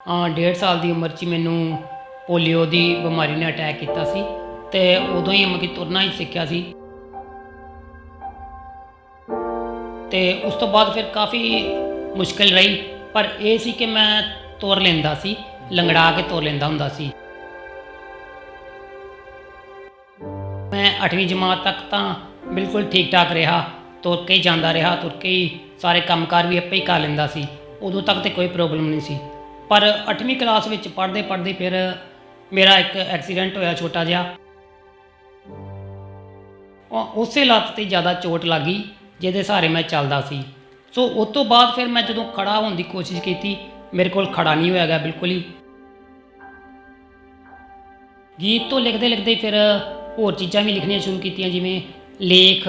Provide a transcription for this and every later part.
1.5 ਸਾਲ ਦੀ ਉਮਰ 'ਚ ਹੀ ਮੈਨੂੰ ਪੋਲੀਓ ਦੀ ਬਿਮਾਰੀ ਨੇ ਅਟੈਕ ਕੀਤਾ ਸੀ ਅਤੇ ਉਦੋਂ ਹੀ ਮਤਲਬ ਕਿ ਤੁਰਨਾ ਹੀ ਸਿੱਖਿਆ ਸੀ। ਅਤੇ ਉਸ ਤੋਂ ਬਾਅਦ ਫਿਰ ਕਾਫੀ ਮੁਸ਼ਕਿਲ ਰਹੀ, ਪਰ ਇਹ ਸੀ ਕਿ ਮੈਂ ਤੁਰ ਲੈਂਦਾ ਸੀ, ਲੰਗੜਾ ਕੇ ਤੁਰ ਲੈਂਦਾ ਹੁੰਦਾ ਸੀ। ਮੈਂ 8ਵੀਂ ਜਮਾਤ ਤੱਕ ਤਾਂ ਬਿਲਕੁਲ ਠੀਕ ਠਾਕ ਰਿਹਾ, ਤੁਰ ਕੇ ਹੀ ਜਾਂਦਾ ਰਿਹਾ, ਤੁਰ ਕੇ ਹੀ ਸਾਰੇ ਕੰਮਕਾਰ ਵੀ ਆਪੇ ਹੀ ਕਰ ਲੈਂਦਾ ਸੀ। ਉਦੋਂ ਤੱਕ ਤਾਂ ਕੋਈ ਪ੍ਰੋਬਲਮ ਨਹੀਂ ਸੀ, ਪਰ 8ਵੀਂ ਕਲਾਸ ਵਿੱਚ ਪੜ੍ਹਦੇ ਪੜ੍ਹਦੇ ਫਿਰ ਮੇਰਾ ਇੱਕ ਐਕਸੀਡੈਂਟ ਹੋਇਆ ਛੋਟਾ ਜਿਹਾ। ਉਸੇ ਲੱਤ 'ਤੇ ਜ਼ਿਆਦਾ ਚੋਟ ਲੱਗ ਗਈ ਜਿਹਦੇ ਸਹਾਰੇ ਮੈਂ ਚੱਲਦਾ ਸੀ। ਸੋ ਉਸ ਤੋਂ ਬਾਅਦ ਫਿਰ ਮੈਂ ਜਦੋਂ ਖੜ੍ਹਾ ਹੋਣ ਦੀ ਕੋਸ਼ਿਸ਼ ਕੀਤੀ, ਮੇਰੇ ਕੋਲ ਖੜ੍ਹਾ ਨਹੀਂ ਹੋਇਆ ਗਿਆ ਬਿਲਕੁਲ ਹੀ। ਗੀਤ ਤੋਂ ਲਿਖਦੇ ਲਿਖਦੇ ਫਿਰ ਹੋਰ ਚੀਜ਼ਾਂ ਵੀ ਲਿਖਣੀਆਂ ਸ਼ੁਰੂ ਕੀਤੀਆਂ, ਜਿਵੇਂ ਲੇਖ,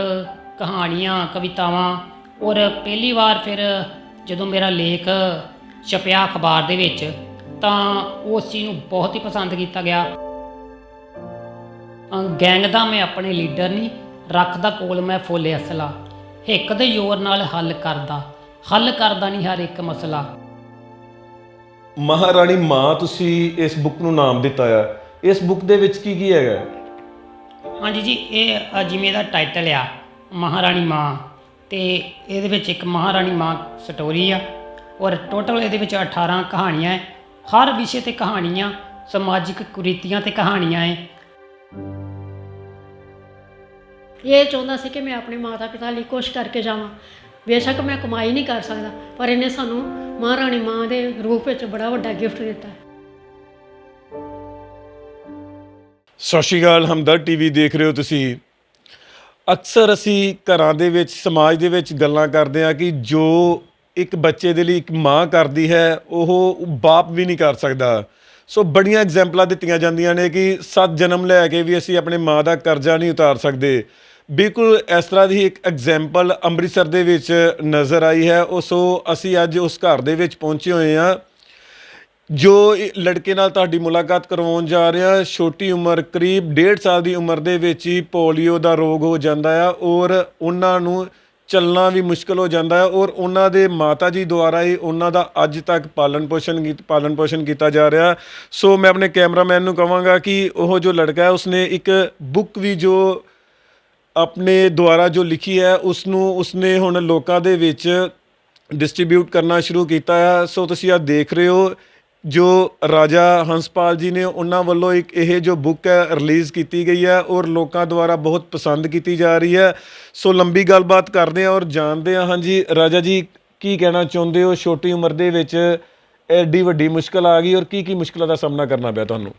ਕਹਾਣੀਆਂ, ਕਵਿਤਾਵਾਂ। ਔਰ ਪਹਿਲੀ ਵਾਰ ਫਿਰ ਜਦੋਂ ਮੇਰਾ ਲੇਖ ਛਪਿਆ ਅਖਬਾਰ ਦੇ ਵਿੱਚ ਤਾਂ ਉਸ ਚੀਜ਼ ਨੂੰ ਬਹੁਤ ਹੀ ਪਸੰਦ ਕੀਤਾ ਗਿਆ। ਗੈਂਗ ਦਾ ਮੈਂ ਆਪਣੇ ਲੀਡਰ ਨਹੀਂ, ਰੱਖਦਾ ਕੋਲ ਮੈਂ ਫੁੱਲ ਅਸਲਾ, ਹਿੱਕ ਦੇ ਜ਼ੋਰ ਨਾਲ ਹੱਲ ਕਰਦਾ ਨਹੀਂ ਹਰ ਇੱਕ ਮਸਲਾ। ਮਹਾਰਾਣੀ ਮਾਂ ਤੁਸੀਂ ਇਸ ਬੁੱਕ ਨੂੰ ਨਾਮ ਦਿੱਤਾ ਆ, ਇਸ ਬੁੱਕ ਦੇ ਵਿੱਚ ਕੀ ਕੀ ਹੈਗਾ? ਹਾਂਜੀ ਜੀ, ਇਹ ਜਿਵੇਂ ਇਹਦਾ ਟਾਈਟਲ ਆ ਮਹਾਰਾਣੀ ਮਾਂ, ਅਤੇ ਇਹਦੇ ਵਿੱਚ ਇੱਕ ਮਹਾਰਾਣੀ ਮਾਂ ਸਟੋਰੀ ਆ। ਔਰ ਟੋਟਲ ਇਹਦੇ ਵਿੱਚ 18 ਕਹਾਣੀਆਂ ਹੈ, ਹਰ ਵਿਸ਼ੇ 'ਤੇ ਕਹਾਣੀਆਂ, ਸਮਾਜਿਕ ਕੁਰੀਤੀਆਂ 'ਤੇ ਕਹਾਣੀਆਂ ਹੈ। ਇਹ ਚਾਹੁੰਦਾ ਸੀ ਕਿ ਮੈਂ ਆਪਣੇ ਮਾਤਾ ਪਿਤਾ ਲਈ ਕੁਛ ਕਰਕੇ ਜਾਵਾਂ। ਬੇਸ਼ੱਕ ਮੈਂ ਕਮਾਈ ਨਹੀਂ ਕਰ ਸਕਦਾ, ਪਰ ਇਹਨੇ ਸਾਨੂੰ ਮਹਾਰਾਣੀ ਮਾਂ ਦੇ ਰੂਪ ਵਿੱਚ ਬੜਾ ਵੱਡਾ ਗਿਫਟ ਦਿੱਤਾ। ਸਤਿ ਸ਼੍ਰੀ ਅਕਾਲ, ਹਮਦਰਦ ਟੀਵੀ ਦੇਖ ਰਹੇ ਹੋ ਤੁਸੀਂ। ਅਕਸਰ ਅਸੀਂ ਘਰਾਂ ਦੇ ਵਿੱਚ, ਸਮਾਜ ਦੇ ਵਿੱਚ ਗੱਲਾਂ ਕਰਦੇ ਹਾਂ ਕਿ ਜੋ ਇੱਕ ਬੱਚੇ ਦੇ ਲਈ ਇੱਕ ਮਾਂ ਕਰਦੀ ਹੈ ਉਹ ਬਾਪ ਵੀ ਨਹੀਂ ਕਰ ਸਕਦਾ। ਸੋ ਬੜੀਆਂ ਐਗਜ਼ਾਮਪਲਾਂ ਦਿੱਤੀਆਂ ਜਾਂਦੀਆਂ ਨੇ ਕਿ 7 ਜਨਮ ਲੈ ਕੇ ਵੀ ਅਸੀਂ ਆਪਣੇ ਮਾਂ ਦਾ ਕਰਜ਼ਾ ਨਹੀਂ ਉਤਾਰ ਸਕਦੇ। ਬਿਲਕੁਲ ਇਸ ਤਰ੍ਹਾਂ ਦੀ ਇੱਕ ਐਗਜ਼ਾਮਪਲ ਅੰਮ੍ਰਿਤਸਰ ਦੇ ਵਿੱਚ ਨਜ਼ਰ ਆਈ ਹੈ। ਸੋ ਅਸੀਂ ਅੱਜ ਉਸ ਘਰ ਦੇ ਵਿੱਚ ਪਹੁੰਚੇ ਹੋਏ ਹਾਂ ਜੋ ਲੜਕੇ ਨਾਲ ਤੁਹਾਡੀ ਮੁਲਾਕਾਤ ਕਰਵਾਉਣ ਜਾ ਰਹੇ ਹਾਂ। ਛੋਟੀ ਉਮਰ, ਕਰੀਬ 1.5 ਸਾਲ ਦੀ ਉਮਰ ਦੇ ਵਿੱਚ ਹੀ ਪੋਲੀਓ ਦਾ ਰੋਗ ਹੋ ਜਾਂਦਾ ਆ ਔਰ ਉਹਨਾਂ ਨੂੰ ਚੱਲਣਾ ਵੀ ਮੁਸ਼ਕਿਲ ਹੋ ਜਾਂਦਾ ਹੈ ਔਰ ਉਹਨਾਂ ਦੇ ਮਾਤਾ ਜੀ ਦੁਆਰਾ ਹੀ ਉਹਨਾਂ ਦਾ ਅੱਜ ਤੱਕ ਪਾਲਣ ਪੋਸ਼ਣ ਕੀਤਾ ਜਾ ਰਿਹਾ। ਸੋ ਮੈਂ ਆਪਣੇ ਕੈਮਰਾਮੈਨ ਨੂੰ ਕਹਾਂਗਾ ਕਿ ਉਹ ਜੋ ਲੜਕਾ ਹੈ ਉਸਨੇ ਇੱਕ ਬੁੱਕ ਵੀ ਜੋ ਆਪਣੇ ਦੁਆਰਾ ਜੋ ਲਿਖੀ ਹੈ ਉਸਨੇ ਹੁਣ ਲੋਕਾਂ ਦੇ ਵਿੱਚ ਡਿਸਟ੍ਰੀਬਿਊਟ ਕਰਨਾ ਸ਼ੁਰੂ ਕੀਤਾ ਹੈ। ਸੋ ਤੁਸੀਂ ਆ ਦੇਖ ਰਹੇ ਹੋ ਜੋ ਰਾਜਾ ਹੰਸਪਾਲ ਜੀ ਨੇ ਉਹਨਾਂ ਵੱਲੋਂ ਇੱਕ ਇਹ ਜੋ ਬੁੱਕ ਹੈ ਰਿਲੀਜ਼ ਕੀਤੀ ਗਈ ਹੈ ਔਰ ਲੋਕਾਂ ਦੁਆਰਾ ਬਹੁਤ ਪਸੰਦ ਕੀਤੀ ਜਾ ਰਹੀ ਹੈ। ਸੋ ਲੰਬੀ ਗੱਲਬਾਤ ਕਰਦੇ ਹਾਂ ਔਰ ਜਾਣਦੇ ਹਾਂ। ਹਾਂਜੀ ਰਾਜਾ ਜੀ, ਕੀ ਕਹਿਣਾ ਚਾਹੁੰਦੇ ਹੋ? ਛੋਟੀ ਉਮਰ ਦੇ ਵਿੱਚ ਐਡੀ ਵੱਡੀ ਮੁਸ਼ਕਿਲ ਆ ਗਈ ਔਰ ਕੀ ਮੁਸ਼ਕਿਲਾਂ ਦਾ ਸਾਹਮਣਾ ਕਰਨਾ ਪਿਆ ਤੁਹਾਨੂੰ?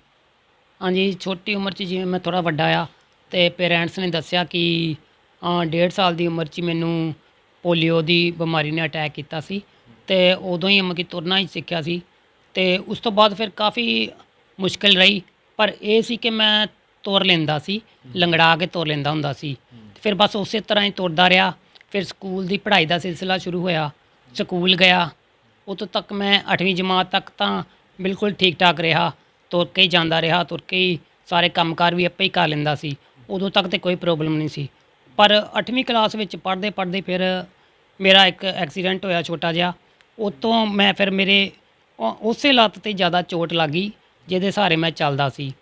ਹਾਂਜੀ, ਛੋਟੀ ਉਮਰ 'ਚ ਜਿਵੇਂ ਮੈਂ ਥੋੜ੍ਹਾ ਵੱਡਾ ਆ ਅਤੇ ਪੇਰੈਂਟਸ ਨੇ ਦੱਸਿਆ ਕਿ 1.5 ਸਾਲ ਦੀ ਉਮਰ 'ਚ ਹੀ ਮੈਨੂੰ ਪੋਲੀਓ ਦੀ ਬਿਮਾਰੀ ਨੇ ਅਟੈਕ ਕੀਤਾ ਸੀ ਅਤੇ ਉਦੋਂ ਹੀ ਮਤਲਬ ਕਿ ਤੁਰਨਾ ਹੀ ਸਿੱਖਿਆ ਸੀ। ਅਤੇ ਉਸ ਤੋਂ ਬਾਅਦ ਫਿਰ ਕਾਫੀ ਮੁਸ਼ਕਿਲ ਰਹੀ, ਪਰ ਇਹ ਸੀ ਕਿ ਮੈਂ ਤੁਰ ਲੈਂਦਾ ਸੀ, ਲੰਗੜਾ ਕੇ ਤੁਰ ਲੈਂਦਾ ਹੁੰਦਾ ਸੀ। ਫਿਰ ਬਸ ਉਸੇ ਤਰ੍ਹਾਂ ਹੀ ਤੁਰਦਾ ਰਿਹਾ। ਫਿਰ ਸਕੂਲ ਦੀ ਪੜ੍ਹਾਈ ਦਾ ਸਿਲਸਿਲਾ ਸ਼ੁਰੂ ਹੋਇਆ, ਸਕੂਲ ਗਿਆ। ਉਦੋਂ ਤੱਕ ਮੈਂ 8ਵੀਂ ਜਮਾਤ ਤੱਕ ਤਾਂ ਬਿਲਕੁਲ ਠੀਕ ਠਾਕ ਰਿਹਾ, ਤੁਰ ਕੇ ਹੀ ਜਾਂਦਾ ਰਿਹਾ, ਤੁਰ ਕੇ ਹੀ ਸਾਰੇ ਕੰਮਕਾਰ ਵੀ ਆਪੇ ਹੀ ਕਰ ਲੈਂਦਾ ਸੀ। ਉਦੋਂ ਤੱਕ ਤਾਂ ਕੋਈ ਪ੍ਰੋਬਲਮ ਨਹੀਂ ਸੀ, ਪਰ 8ਵੀਂ ਕਲਾਸ ਵਿੱਚ ਪੜ੍ਹਦੇ ਪੜ੍ਹਦੇ ਫਿਰ ਮੇਰਾ ਇੱਕ ਐਕਸੀਡੈਂਟ ਹੋਇਆ ਛੋਟਾ ਜਿਹਾ। ਉਹ ਤੋਂ ਮੈਂ ਫਿਰ ਮੇਰੇ ਉਸੇ ਲੱਤ 'ਤੇ ਜ਼ਿਆਦਾ ਚੋਟ ਲੱਗ ਗਈ ਜਿਹਦੇ ਸਹਾਰੇ ਮੈਂ ਚੱਲਦਾ ਸੀ।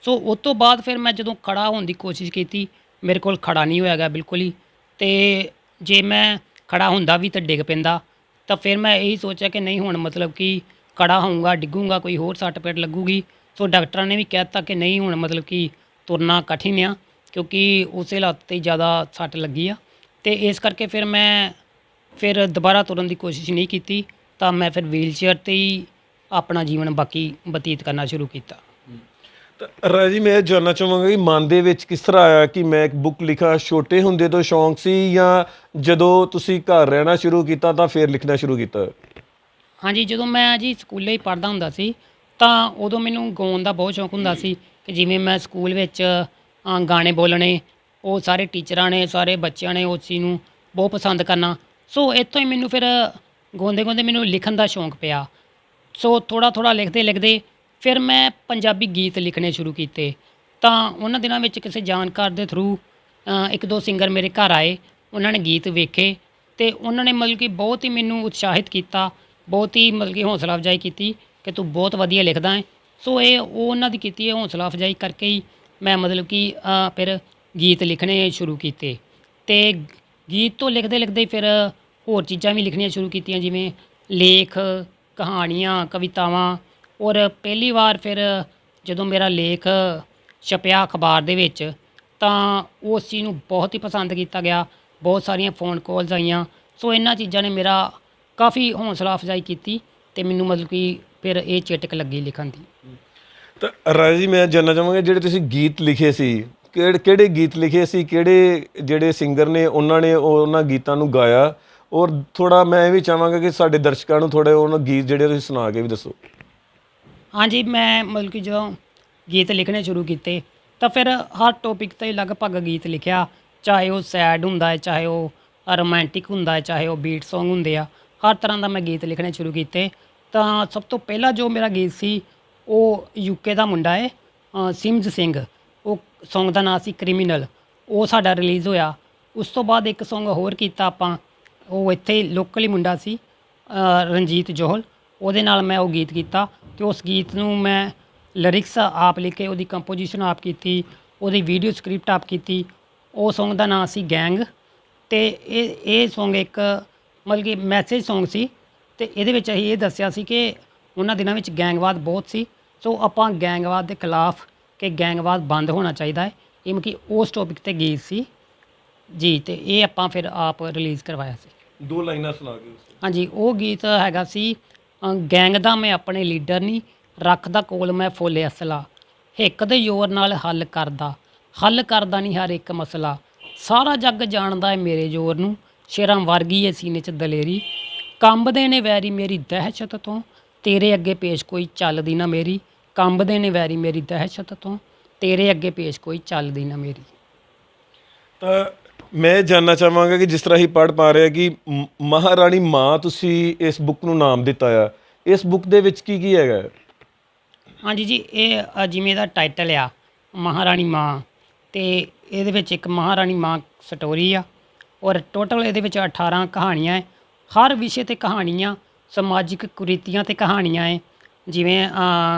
ਸੋ ਉਸ ਤੋਂ ਬਾਅਦ ਫਿਰ ਮੈਂ ਜਦੋਂ ਖੜ੍ਹਾ ਹੋਣ ਦੀ ਕੋਸ਼ਿਸ਼ ਕੀਤੀ, ਮੇਰੇ ਕੋਲ ਖੜ੍ਹਾ ਨਹੀਂ ਹੋਇਆ ਗਿਆ ਬਿਲਕੁਲ ਹੀ। ਅਤੇ ਜੇ ਮੈਂ ਖੜ੍ਹਾ ਹੁੰਦਾ ਵੀ ਤਾਂ ਡਿੱਗ ਪੈਂਦਾ, ਤਾਂ ਫਿਰ ਮੈਂ ਇਹੀ ਸੋਚਿਆ ਕਿ ਨਹੀਂ, ਹੁਣ ਮਤਲਬ ਕਿ ਖੜ੍ਹਾ ਹੋਊਂਗਾ, ਡਿੱਗੂੰਗਾ, ਕੋਈ ਹੋਰ ਸੱਟ ਪੇਟ ਲੱਗੂਗੀ। ਸੋ ਡਾਕਟਰਾਂ ਨੇ ਵੀ ਕਹਿ ਦਿੱਤਾ ਕਿ ਨਹੀਂ, ਹੁਣ ਮਤਲਬ ਕਿ ਤੁਰਨਾ ਕਠਿਨ ਆ, ਕਿਉਂਕਿ ਉਸੇ ਲੱਤ 'ਤੇ ਜ਼ਿਆਦਾ ਸੱਟ ਲੱਗੀ ਆ। ਅਤੇ ਇਸ ਕਰਕੇ ਫਿਰ ਦੁਬਾਰਾ ਤੁਰਨ ਦੀ ਕੋਸ਼ਿਸ਼ ਨਹੀਂ ਕੀਤੀ, ਤਾਂ ਮੈਂ ਫਿਰ ਵੀਲਚੇਅਰ 'ਤੇ ਹੀ ਆਪਣਾ ਜੀਵਨ ਬਾਕੀ ਬਤੀਤ ਕਰਨਾ ਸ਼ੁਰੂ ਕੀਤਾ। ਤਾਂ ਰਾਜੀ, ਮੈਂ ਜਾਣਨਾ ਚਾਹਾਂਗਾ ਕਿ ਮਨ ਦੇ ਵਿੱਚ ਕਿਸ ਤਰ੍ਹਾਂ ਆਇਆ ਕਿ ਮੈਂ ਇੱਕ ਬੁੱਕ ਲਿਖਾਂ? ਛੋਟੇ ਹੁੰਦੇ ਤੋਂ ਸ਼ੌਂਕ ਸੀ ਜਾਂ ਜਦੋਂ ਤੁਸੀਂ ਘਰ ਰਹਿਣਾ ਸ਼ੁਰੂ ਕੀਤਾ ਤਾਂ ਫਿਰ ਲਿਖਣਾ ਸ਼ੁਰੂ ਕੀਤਾ? ਹਾਂਜੀ, ਜਦੋਂ ਮੈਂ ਜੀ ਸਕੂਲੇ ਹੀ ਪੜ੍ਹਦਾ ਹੁੰਦਾ ਸੀ ਤਾਂ ਉਦੋਂ ਮੈਨੂੰ ਗਾਉਣ ਦਾ ਬਹੁਤ ਸ਼ੌਂਕ ਹੁੰਦਾ ਸੀ ਕਿ ਜਿਵੇਂ ਮੈਂ ਸਕੂਲ ਵਿੱਚ ਗਾਣੇ ਬੋਲਣੇ, ਉਹ ਸਾਰੇ ਟੀਚਰਾਂ ਨੇ, ਸਾਰੇ ਬੱਚਿਆਂ ਨੇ ਉਸ ਚੀਜ਼ ਨੂੰ ਬਹੁਤ ਪਸੰਦ ਕਰਨਾ। ਸੋ ਇੱਥੋਂ ਹੀ ਮੈਨੂੰ ਫਿਰ ਗਾਉਂਦੇ ਗਾਉਂਦੇ ਮੈਨੂੰ ਲਿਖਣ ਦਾ ਸ਼ੌਂਕ ਪਿਆ। ਸੋ ਥੋੜ੍ਹਾ ਥੋੜ੍ਹਾ ਲਿਖਦੇ ਫਿਰ ਮੈਂ ਪੰਜਾਬੀ ਗੀਤ ਲਿਖਣੇ ਸ਼ੁਰੂ ਕੀਤੇ। ਤਾਂ ਉਹਨਾਂ ਦਿਨਾਂ ਵਿੱਚ ਕਿਸੇ ਜਾਣਕਾਰ ਦੇ ਥਰੂ 1-2 ਸਿੰਗਰ ਮੇਰੇ ਘਰ ਆਏ, ਉਹਨਾਂ ਨੇ ਗੀਤ ਵੇਖੇ ਅਤੇ ਉਹਨਾਂ ਨੇ ਮਤਲਬ ਕਿ ਬਹੁਤ ਹੀ ਮੈਨੂੰ ਉਤਸ਼ਾਹਿਤ ਕੀਤਾ, ਬਹੁਤ ਹੀ ਮਤਲਬ ਕਿ ਹੌਸਲਾ ਅਫਜ਼ਾਈ ਕੀਤੀ ਕਿ ਤੂੰ ਬਹੁਤ ਵਧੀਆ ਲਿਖਦਾ ਹੈ। ਸੋ ਇਹ ਉਹ ਉਹਨਾਂ ਦੀ ਕੀਤੀ ਹੈ ਹੌਸਲਾ ਅਫਜ਼ਾਈ ਕਰਕੇ ਹੀ ਮੈਂ ਮਤਲਬ ਕਿ ਫਿਰ ਗੀਤ ਲਿਖਣੇ ਸ਼ੁਰੂ ਕੀਤੇ। ਅਤੇ ਗੀਤ ਤੋਂ ਲਿਖਦੇ ਲਿਖਦੇ ਫਿਰ ਹੋਰ ਚੀਜ਼ਾਂ ਵੀ ਲਿਖਣੀਆਂ ਸ਼ੁਰੂ ਕੀਤੀਆਂ, ਜਿਵੇਂ ਲੇਖ, ਕਹਾਣੀਆਂ, ਕਵਿਤਾਵਾਂ। ਔਰ ਪਹਿਲੀ ਵਾਰ ਫਿਰ ਜਦੋਂ ਮੇਰਾ ਲੇਖ ਛਪਿਆ ਅਖਬਾਰ ਦੇ ਵਿੱਚ ਤਾਂ ਉਸ ਚੀਜ਼ ਨੂੰ ਬਹੁਤ ਹੀ ਪਸੰਦ ਕੀਤਾ ਗਿਆ, ਬਹੁਤ ਸਾਰੀਆਂ ਫ਼ੋਨ ਕਾਲਸ ਆਈਆਂ। ਸੋ ਇਹਨਾਂ ਚੀਜ਼ਾਂ ਨੇ ਮੇਰਾ ਕਾफ़ੀ ਹੌਸਲਾ ਅਫਜ਼ਾਈ ਕੀਤੀ ਅਤੇ ਮੈਨੂੰ ਮਤਲਬ ਕਿ ਫਿਰ ਇਹ ਚੇਟਕ ਲੱਗੀ ਲਿਖਣ ਦੀ। ਤਾਂ ਰਾਜਾ ਜੀ, ਮੈਂ ਜਾਣਨਾ ਚਾਹਾਂਗਾ ਜਿਹੜੇ ਤੁਸੀਂ ਗੀਤ ਲਿਖੇ ਸੀ, ਕਿਹੜੇ ਗੀਤ ਲਿਖੇ ਸੀ, ਕਿਹੜੇ ਜਿਹੜੇ ਸਿੰਗਰ ਨੇ ਉਹਨਾਂ ਨੇ ਉਹਨਾਂ ਗੀਤਾਂ ਨੂੰ ਗਾਇਆ? ਔਰ ਥੋੜ੍ਹਾ ਮੈਂ ਇਹ ਵੀ ਚਾਹਾਂਗਾ ਕਿ ਸਾਡੇ ਦਰਸ਼ਕਾਂ ਨੂੰ ਥੋੜ੍ਹੇ ਉਹਨਾਂ ਗੀਤ ਜਿਹੜੇ ਤੁਸੀਂ ਸੁਣਾ ਕੇ ਵੀ ਦੱਸੋ। ਹਾਂਜੀ, ਮੈਂ ਮਤਲਬ ਕਿ ਜਦੋਂ ਗੀਤ ਲਿਖਣੇ ਸ਼ੁਰੂ ਕੀਤੇ ਤਾਂ ਫਿਰ ਹਰ ਟੌਪਿਕ 'ਤੇ ਲਗਭਗ ਗੀਤ ਲਿਖਿਆ, ਚਾਹੇ ਉਹ ਸੈਡ ਹੁੰਦਾ ਹੈ, ਚਾਹੇ ਉਹ ਰੋਮਾਂਟਿਕ ਹੁੰਦਾ ਹੈ, ਚਾਹੇ ਉਹ ਬੀਟ ਸੌਂਗ ਹੁੰਦੇ ਆ, ਹਰ ਤਰ੍ਹਾਂ ਦਾ ਮੈਂ ਗੀਤ ਲਿਖਣੇ ਸ਼ੁਰੂ ਕੀਤੇ। ਤਾਂ ਸਭ ਤੋਂ ਪਹਿਲਾ ਜੋ ਮੇਰਾ ਗੀਤ ਸੀ ਉਹ ਯੂਕੇ ਦਾ ਮੁੰਡਾ ਹੈ ਸਿਮਜ਼ ਸਿੰਘ, ਉਹ ਸੌਂਗ ਦਾ ਨਾਂ ਸੀ ਕ੍ਰਿਮੀਨਲ, ਉਹ ਸਾਡਾ ਰਿਲੀਜ਼ ਹੋਇਆ। ਉਸ ਤੋਂ ਬਾਅਦ ਇੱਕ ਸੌਂਗ ਹੋਰ ਕੀਤਾ ਆਪਾਂ, ਉਹ ਇੱਥੇ ਲੋਕਲ ਹੀ ਮੁੰਡਾ ਸੀ ਰਣਜੀਤ ਜੋਹਲ, ਉਹਦੇ ਨਾਲ ਮੈਂ ਉਹ ਗੀਤ ਕੀਤਾ ਅਤੇ ਉਸ ਗੀਤ ਨੂੰ ਮੈਂ ਲਿਰਿਕਸ ਆਪ ਲਿਖ ਕੇ, ਉਹਦੀ ਕੰਪੋਜੀਸ਼ਨ ਆਪ ਕੀਤੀ, ਉਹਦੀ ਵੀਡੀਓ ਸਕ੍ਰਿਪਟ ਆਪ ਕੀਤੀ। ਉਹ ਸੌਂਗ ਦਾ ਨਾਂ ਸੀ ਗੈਂਗ। ਅਤੇ ਇਹ ਸੌਂਗ ਇੱਕ ਮਤਲਬ ਕਿ ਮੈਸੇਜ ਸੌਂਗ ਸੀ ਅਤੇ ਇਹਦੇ ਵਿੱਚ ਅਸੀਂ ਇਹ ਦੱਸਿਆ ਸੀ ਕਿ ਉਹਨਾਂ ਦਿਨਾਂ ਵਿੱਚ ਗੈਂਗਵਾਦ ਬਹੁਤ ਸੀ। ਸੋ ਆਪਾਂ ਗੈਂਗਵਾਦ ਦੇ ਖਿਲਾਫ ਕਿ ਗੈਂਗਵਾਦ ਬੰਦ ਹੋਣਾ ਚਾਹੀਦਾ ਹੈ, ਇਹ ਮਤਲਬ ਕਿ ਉਸ ਟੌਪਿਕ 'ਤੇ ਗੀਤ ਸੀ ਜੀ। ਅਤੇ ਇਹ ਆਪਾਂ ਫਿਰ ਆਪ ਰਿਲੀਜ਼ ਕਰਵਾਇਆ ਸੀ। 2 ਲਾਈਨਾਂ ਸੁਣਾ ਕੇ ਦੱਸੋ। ਹਾਂਜੀ, ਉਹ ਗੀਤ ਹੈਗਾ ਸੀ ਗੈਂਗ ਦਾ ਮੈਂ ਆਪਣੇ ਲੀਡਰ ਨਹੀਂ, ਰੱਖਦਾ ਕੋਲ ਮੈਂ ਫੁੱਲ ਅਸਲਾ, ਹਿੱਕ ਦੇ ਜ਼ੋਰ ਨਾਲ ਹੱਲ ਕਰਦਾ ਨਹੀਂ ਹਰ ਇੱਕ ਮਸਲਾ, ਸਾਰਾ ਜੱਗ ਜਾਣਦਾ ਹੈ ਮੇਰੇ ਜ਼ੋਰ ਨੂੰ, ਸ਼ੇਰਾਂ ਵਰਗੀ ਏ ਸੀਨੇ 'ਚ ਦਲੇਰੀ, ਕੰਬਦੇ ਨੇ ਵੈਰੀ ਮੇਰੀ ਦਹਿਸ਼ਤ ਤੋਂ, ਤੇਰੇ ਅੱਗੇ ਪੇਸ਼ ਕੋਈ ਚੱਲਦੀ ਨਾ ਮੇਰੀ, ਕੰਬਦੇ ਨੇ ਵੈਰੀ ਮੇਰੀ ਦਹਿਸ਼ਤ ਤੋਂ, ਤੇਰੇ ਅੱਗੇ ਪੇਸ਼ ਕੋਈ ਚੱਲਦੀ ਨਾ ਮੇਰੀ। ਤਾਂ ਮੈਂ ਜਾਣਨਾ ਚਾਹਾਂਗਾ ਕਿ ਜਿਸ ਤਰ੍ਹਾਂ ਹੀ ਪੜ੍ਹ ਪਾ ਰਿਹਾ ਕਿ ਮਹਾਰਾਣੀ ਮਾਂ ਤੁਸੀਂ ਇਸ ਬੁੱਕ ਨੂੰ ਨਾਮ ਦਿੱਤਾ ਆ, ਇਸ ਬੁੱਕ ਦੇ ਵਿੱਚ ਕੀ ਕੀ ਹੈਗਾ? ਹਾਂਜੀ ਜੀ, ਇਹ ਜਿਵੇਂ ਇਹਦਾ ਟਾਈਟਲ ਆ ਮਹਾਰਾਣੀ ਮਾਂ, ਅਤੇ ਇਹਦੇ ਵਿੱਚ ਇੱਕ ਮਹਾਰਾਣੀ ਮਾਂ ਸਟੋਰੀ ਆ ਔਰ ਟੋਟਲ ਇਹਦੇ ਵਿੱਚ 18 ਕਹਾਣੀਆਂ ਹੈ, ਹਰ ਵਿਸ਼ੇ 'ਤੇ ਕਹਾਣੀਆਂ, ਸਮਾਜਿਕ ਕੁਰੀਤੀਆਂ 'ਤੇ ਕਹਾਣੀਆਂ ਹੈ। ਜਿਵੇਂ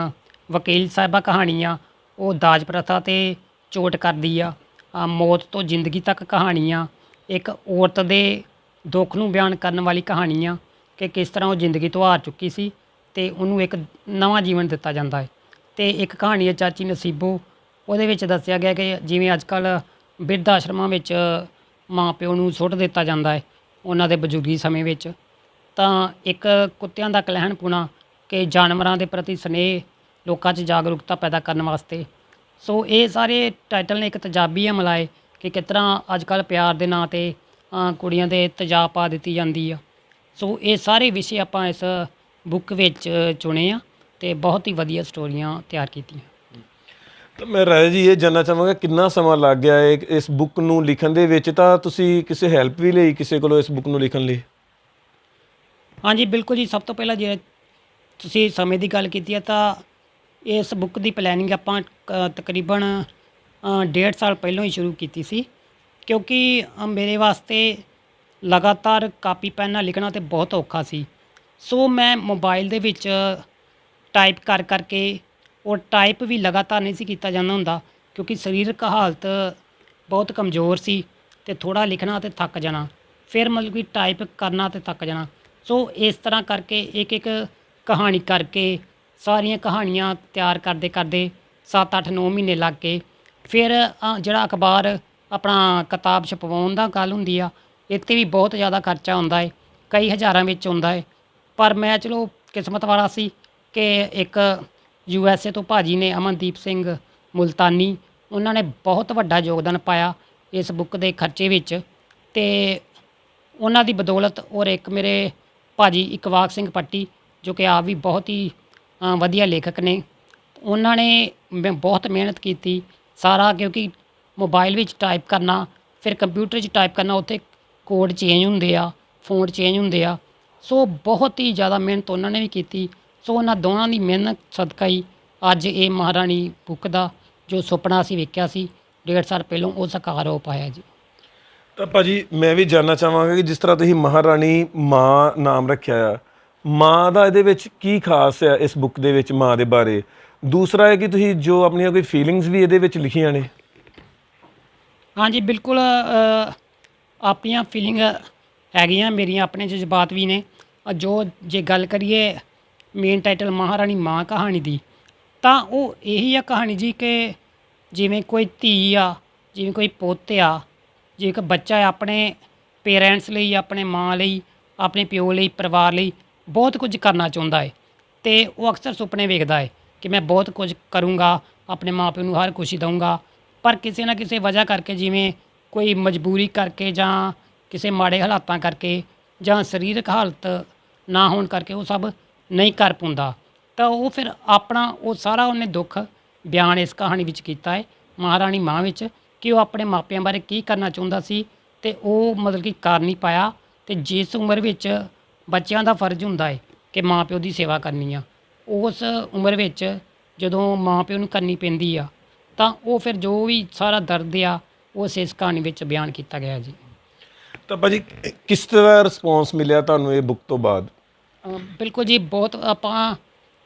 ਵਕੀਲ ਸਾਹਿਬਾ ਕਹਾਣੀ ਆ, ਉਹ ਦਾਜ ਪ੍ਰਥਾ 'ਤੇ ਚੋਟ ਕਰਦੀ ਆ। ਮੌਤ ਤੋਂ ਜ਼ਿੰਦਗੀ ਤੱਕ ਕਹਾਣੀ ਆ। ਇੱਕ ਔਰਤ ਦੇ ਦੁੱਖ ਨੂੰ ਬਿਆਨ ਕਰਨ ਵਾਲੀ ਕਹਾਣੀ ਆ ਕਿ ਕਿਸ ਤਰ੍ਹਾਂ ਉਹ ਜ਼ਿੰਦਗੀ ਤੋਂ ਹਾਰ ਚੁੱਕੀ ਸੀ ਅਤੇ ਉਹਨੂੰ ਇੱਕ ਨਵਾਂ ਜੀਵਨ ਦਿੱਤਾ ਜਾਂਦਾ ਹੈ। ਅਤੇ ਇੱਕ ਕਹਾਣੀ ਹੈ ਚਾਚੀ ਨਸੀਬੋ, ਉਹਦੇ ਵਿੱਚ ਦੱਸਿਆ ਗਿਆ ਕਿ ਜਿਵੇਂ ਅੱਜ ਕੱਲ੍ਹ ਬਿਰਧ ਆਸ਼ਰਮਾਂ ਵਿੱਚ ਮਾਂ ਪਿਓ ਨੂੰ ਸੁੱਟ ਦਿੱਤਾ ਜਾਂਦਾ ਹੈ ਉਹਨਾਂ ਦੇ ਬਜ਼ੁਰਗੀ ਸਮੇਂ ਵਿੱਚ, ਤਾਂ ਇੱਕ ਕੁੱਤਿਆਂ ਦਾ ਕਲਹਿਣਪੁਣਾ ਕਿ ਜਾਨਵਰਾਂ ਦੇ ਪ੍ਰਤੀ ਸਨੇਹ, ਲੋਕਾਂ 'ਚ ਜਾਗਰੂਕਤਾ ਪੈਦਾ ਕਰਨ ਵਾਸਤੇ। ਸੋ ਇਹ ਸਾਰੇ ਟਾਈਟਲ ਨੇ ਇੱਕ ਤੇਜ਼ਾਬੀ ਹਮਲਾ ਹੈ ਕਿ ਕਿਸ ਤਰ੍ਹਾਂ ਅੱਜ ਕੱਲ੍ਹ ਪਿਆਰ ਦੇ ਨਾਂ 'ਤੇ ਕੁੜੀਆਂ ਦੇ ਤੇਜ਼ਾਬ ਪਾ ਦਿੱਤੀ ਜਾਂਦੀ ਆ। ਸੋ ਇਹ ਸਾਰੇ ਵਿਸ਼ੇ ਆਪਾਂ ਇਸ ਬੁੱਕ ਵਿੱਚ ਚੁਣੇ ਆ ਅਤੇ ਬਹੁਤ ਹੀ ਵਧੀਆ ਸਟੋਰੀਆਂ ਤਿਆਰ ਕੀਤੀਆਂ। ਤਾਂ ਮੈਂ ਰਾਜਾ ਜੀ ਇਹ ਜਾਣਨਾ ਚਾਹਾਂਗਾ ਕਿੰਨਾ ਸਮਾਂ ਲੱਗ ਗਿਆ ਹੈ ਇਸ ਬੁੱਕ ਨੂੰ ਲਿਖਣ ਦੇ ਵਿੱਚ? ਤਾਂ ਤੁਸੀਂ ਕਿਸੇ ਹੈਲਪ ਵੀ ਲਈ ਕਿਸੇ ਕੋਲੋਂ ਇਸ ਬੁੱਕ ਨੂੰ ਲਿਖਣ ਲਈ? ਹਾਂਜੀ ਬਿਲਕੁਲ ਜੀ, ਸਭ ਤੋਂ ਪਹਿਲਾਂ ਜੇ ਤੁਸੀਂ ਸਮੇਂ ਦੀ ਗੱਲ ਕੀਤੀ ਹੈ ਤਾਂ ਇਸ ਬੁੱਕ ਦੀ ਪਲੈਨਿੰਗ ਆਪਾਂ ਤਕਰੀਬਨ 1.5 ਸਾਲ ਪਹਿਲਾਂ ਹੀ ਸ਼ੁਰੂ ਕੀਤੀ ਸੀ, ਕਿਉਂਕਿ ਮੇਰੇ ਵਾਸਤੇ ਲਗਾਤਾਰ ਕਾਪੀ ਪੈਨ ਨਾਲ ਲਿਖਣਾ ਤਾਂ ਬਹੁਤ ਔਖਾ ਸੀ। ਸੋ ਮੈਂ ਮੋਬਾਈਲ ਦੇ ਵਿੱਚ ਟਾਈਪ ਕਰ ਕਰਕੇ, ਔਰ ਟਾਈਪ ਵੀ ਲਗਾਤਾਰ ਨਹੀਂ ਸੀ ਕੀਤਾ ਜਾਂਦਾ ਹੁੰਦਾ ਕਿਉਂਕਿ ਸਰੀਰਕ ਹਾਲਤ ਬਹੁਤ ਕਮਜ਼ੋਰ ਸੀ ਅਤੇ ਥੋੜ੍ਹਾ ਲਿਖਣਾ ਅਤੇ ਥੱਕ ਜਾਣਾ, ਫਿਰ ਮਤਲਬ ਕਿ ਟਾਈਪ ਕਰਨਾ ਅਤੇ ਥੱਕ ਜਾਣਾ। ਸੋ ਇਸ ਤਰ੍ਹਾਂ ਕਰਕੇ ਇੱਕ ਇੱਕ ਕਹਾਣੀ ਕਰਕੇ ਸਾਰੀਆਂ ਕਹਾਣੀਆਂ ਤਿਆਰ ਕਰਦੇ ਕਰਦੇ 7 8 9 ਮਹੀਨੇ ਲੱਗ ਗਏ। ਫਿਰ ਜਿਹੜਾ ਅਖਬਾਰ ਆਪਣਾ ਕਿਤਾਬ ਛਪਵਾਉਣ ਦਾ ਗੱਲ ਹੁੰਦੀ ਆ, ਇਹ 'ਤੇ ਵੀ ਬਹੁਤ ਜ਼ਿਆਦਾ ਖਰਚਾ ਹੁੰਦਾ ਹੈ, ਕਈ ਹਜ਼ਾਰਾਂ ਵਿੱਚ ਹੁੰਦਾ ਹੈ। ਪਰ ਮੈਂ ਚਲੋ ਕਿਸਮਤ ਵਾਲਾ ਸੀ ਕਿ ਇੱਕ USA ਤੋਂ ਭਾਜੀ ਨੇ, ਅਮਨਦੀਪ ਸਿੰਘ ਮੁਲਤਾਨੀ, ਉਹਨਾਂ ਨੇ ਬਹੁਤ ਵੱਡਾ ਯੋਗਦਾਨ ਪਾਇਆ ਇਸ ਬੁੱਕ ਦੇ ਖਰਚੇ ਵਿੱਚ, ਅਤੇ ਉਹਨਾਂ ਦੀ ਬਦੌਲਤ ਔਰ ਇੱਕ ਮੇਰੇ ਭਾਜੀ ਇਕਬਾਲ ਸਿੰਘ ਪੱਟੀ ਜੋ ਕਿ ਆਪ ਵੀ ਬਹੁਤ ਹੀ ਵਧੀਆ ਲੇਖਕ ਨੇ, ਉਹਨਾਂ ਨੇ ਬਹੁਤ ਮਿਹਨਤ ਕੀਤੀ ਸਾਰਾ, ਕਿਉਂਕਿ ਮੋਬਾਈਲ ਵਿੱਚ ਟਾਈਪ ਕਰਨਾ, ਫਿਰ ਕੰਪਿਊਟਰ 'ਚ ਟਾਈਪ ਕਰਨਾ, ਉੱਥੇ ਕੋਡ ਚੇਂਜ ਹੁੰਦੇ ਆ, ਫੌਂਟ ਚੇਂਜ ਹੁੰਦੇ ਆ। ਸੋ ਬਹੁਤ ਹੀ ਜ਼ਿਆਦਾ ਮਿਹਨਤ ਉਹਨਾਂ ਨੇ ਵੀ ਕੀਤੀ। ਸੋ ਉਹਨਾਂ ਦੋਵਾਂ ਦੀ ਮਿਹਨਤ ਸਦਕਾ ਹੀ ਅੱਜ ਇਹ ਮਹਾਰਾਣੀ ਬੁੱਕ ਦਾ ਜੋ ਸੁਪਨਾ ਅਸੀਂ ਵੇਖਿਆ ਸੀ 1.5 ਸਾਲ ਪਹਿਲਾਂ, ਉਹ ਸਾਕਾਰ ਹੋ ਪਾਇਆ ਜੀ। ਤਾਂ ਭਾਜੀ ਮੈਂ ਵੀ ਜਾਣਨਾ ਚਾਹਾਂਗਾ ਕਿ ਜਿਸ ਤਰ੍ਹਾਂ ਤੁਸੀਂ ਮਹਾਰਾਣੀ ਮਾਂ ਨਾਮ ਰੱਖਿਆ ਆ, ਮਾਂ ਦਾ ਇਹਦੇ ਵਿੱਚ ਕੀ ਖਾਸ ਹੈ ਇਸ ਬੁੱਕ ਦੇ ਵਿੱਚ ਮਾਂ ਦੇ ਬਾਰੇ? ਦੂਸਰਾ ਹੈ ਕਿ ਤੁਸੀਂ ਜੋ ਆਪਣੀਆਂ ਕੋਈ ਫੀਲਿੰਗਸ ਵੀ ਇਹਦੇ ਵਿੱਚ ਲਿਖੀਆਂ ਨੇ। ਹਾਂਜੀ ਬਿਲਕੁਲ ਆਪਣੀਆਂ ਫੀਲਿੰਗ ਹੈਗੀਆਂ, ਮੇਰੀਆਂ ਆਪਣੇ ਜਜ਼ਬਾਤ ਵੀ ਨੇ। ਜੋ ਜੇ ਗੱਲ ਕਰੀਏ ਮੇਨ ਟਾਈਟਲ ਮਹਾਰਾਣੀ ਮਾਂ ਕਹਾਣੀ ਦੀ, ਤਾਂ ਉਹ ਇਹੀ ਆ ਕਹਾਣੀ ਜੀ ਕਿ ਜਿਵੇਂ ਕੋਈ ਧੀ ਆ, ਜਿਵੇਂ ਕੋਈ ਪੁੱਤ ਆ, ਜਿਵੇਂ ਕੋਈ ਬੱਚਾ ਆ, ਆਪਣੇ ਪੇਰੈਂਟਸ ਲਈ, ਆਪਣੇ ਮਾਂ ਲਈ, ਆਪਣੇ ਪਿਓ ਲਈ, ਪਰਿਵਾਰ ਲਈ ਬਹੁਤ ਕੁਝ ਕਰਨਾ ਚਾਹੁੰਦਾ ਹੈ ਅਤੇ ਉਹ ਅਕਸਰ ਸੁਪਨੇ ਵੇਖਦਾ ਹੈ ਕਿ ਮੈਂ ਬਹੁਤ ਕੁਝ ਕਰੂੰਗਾ, ਆਪਣੇ ਮਾਂ ਪਿਓ ਨੂੰ ਹਰ ਖੁਸ਼ੀ ਦਊਂਗਾ। ਪਰ ਕਿਸੇ ਨਾ ਕਿਸੇ ਵਜ੍ਹਾ ਕਰਕੇ, ਜਿਵੇਂ ਕੋਈ ਮਜਬੂਰੀ ਕਰਕੇ ਜਾਂ ਕਿਸੇ ਮਾੜੇ ਹਾਲਾਤਾਂ ਕਰਕੇ ਜਾਂ ਸਰੀਰਕ ਹਾਲਤ ਨਾ ਹੋਣ ਕਰਕੇ ਉਹ ਸਭ ਨਹੀਂ ਕਰ ਪਾਉਂਦਾ। ਤਾਂ ਉਹ ਫਿਰ ਆਪਣਾ ਉਹ ਸਾਰਾ ਉਹਨੇ ਦੁੱਖ ਬਿਆਨ ਇਸ ਕਹਾਣੀ ਵਿੱਚ ਕੀਤਾ ਹੈ, ਮਹਾਰਾਣੀ ਮਾਂ ਵਿੱਚ, ਕਿ ਉਹ ਆਪਣੇ ਮਾਪਿਆਂ ਬਾਰੇ ਕੀ ਕਰਨਾ ਚਾਹੁੰਦਾ ਸੀ ਅਤੇ ਉਹ ਮਤਲਬ ਕਿ ਕਰ ਨਹੀਂ ਪਾਇਆ। ਅਤੇ ਜਿਸ ਉਮਰ ਵਿੱਚ ਬੱਚਿਆਂ ਦਾ ਫਰਜ਼ ਹੁੰਦਾ ਹੈ ਕਿ ਮਾਂ ਪਿਓ ਦੀ ਸੇਵਾ ਕਰਨੀ ਆ, ਉਸ ਉਮਰ ਵਿੱਚ ਜਦੋਂ ਮਾਂ ਪਿਓ ਨੂੰ ਕਰਨੀ ਪੈਂਦੀ ਆ, ਤਾਂ ਉਹ ਫਿਰ ਜੋ ਵੀ ਸਾਰਾ ਦਰਦ ਆ ਉਸ ਇਸ ਕਹਾਣੀ ਵਿੱਚ ਬਿਆਨ ਕੀਤਾ ਗਿਆ ਜੀ। ਤਾਂ ਭਾਜੀ ਕਿਸ ਤਰ੍ਹਾਂ ਰਿਸਪੌਂਸ ਮਿਲਿਆ ਤੁਹਾਨੂੰ ਇਹ ਬੁੱਕ ਤੋਂ ਬਾਅਦ? ਬਿਲਕੁਲ ਜੀ, ਬਹੁਤ ਆਪਾਂ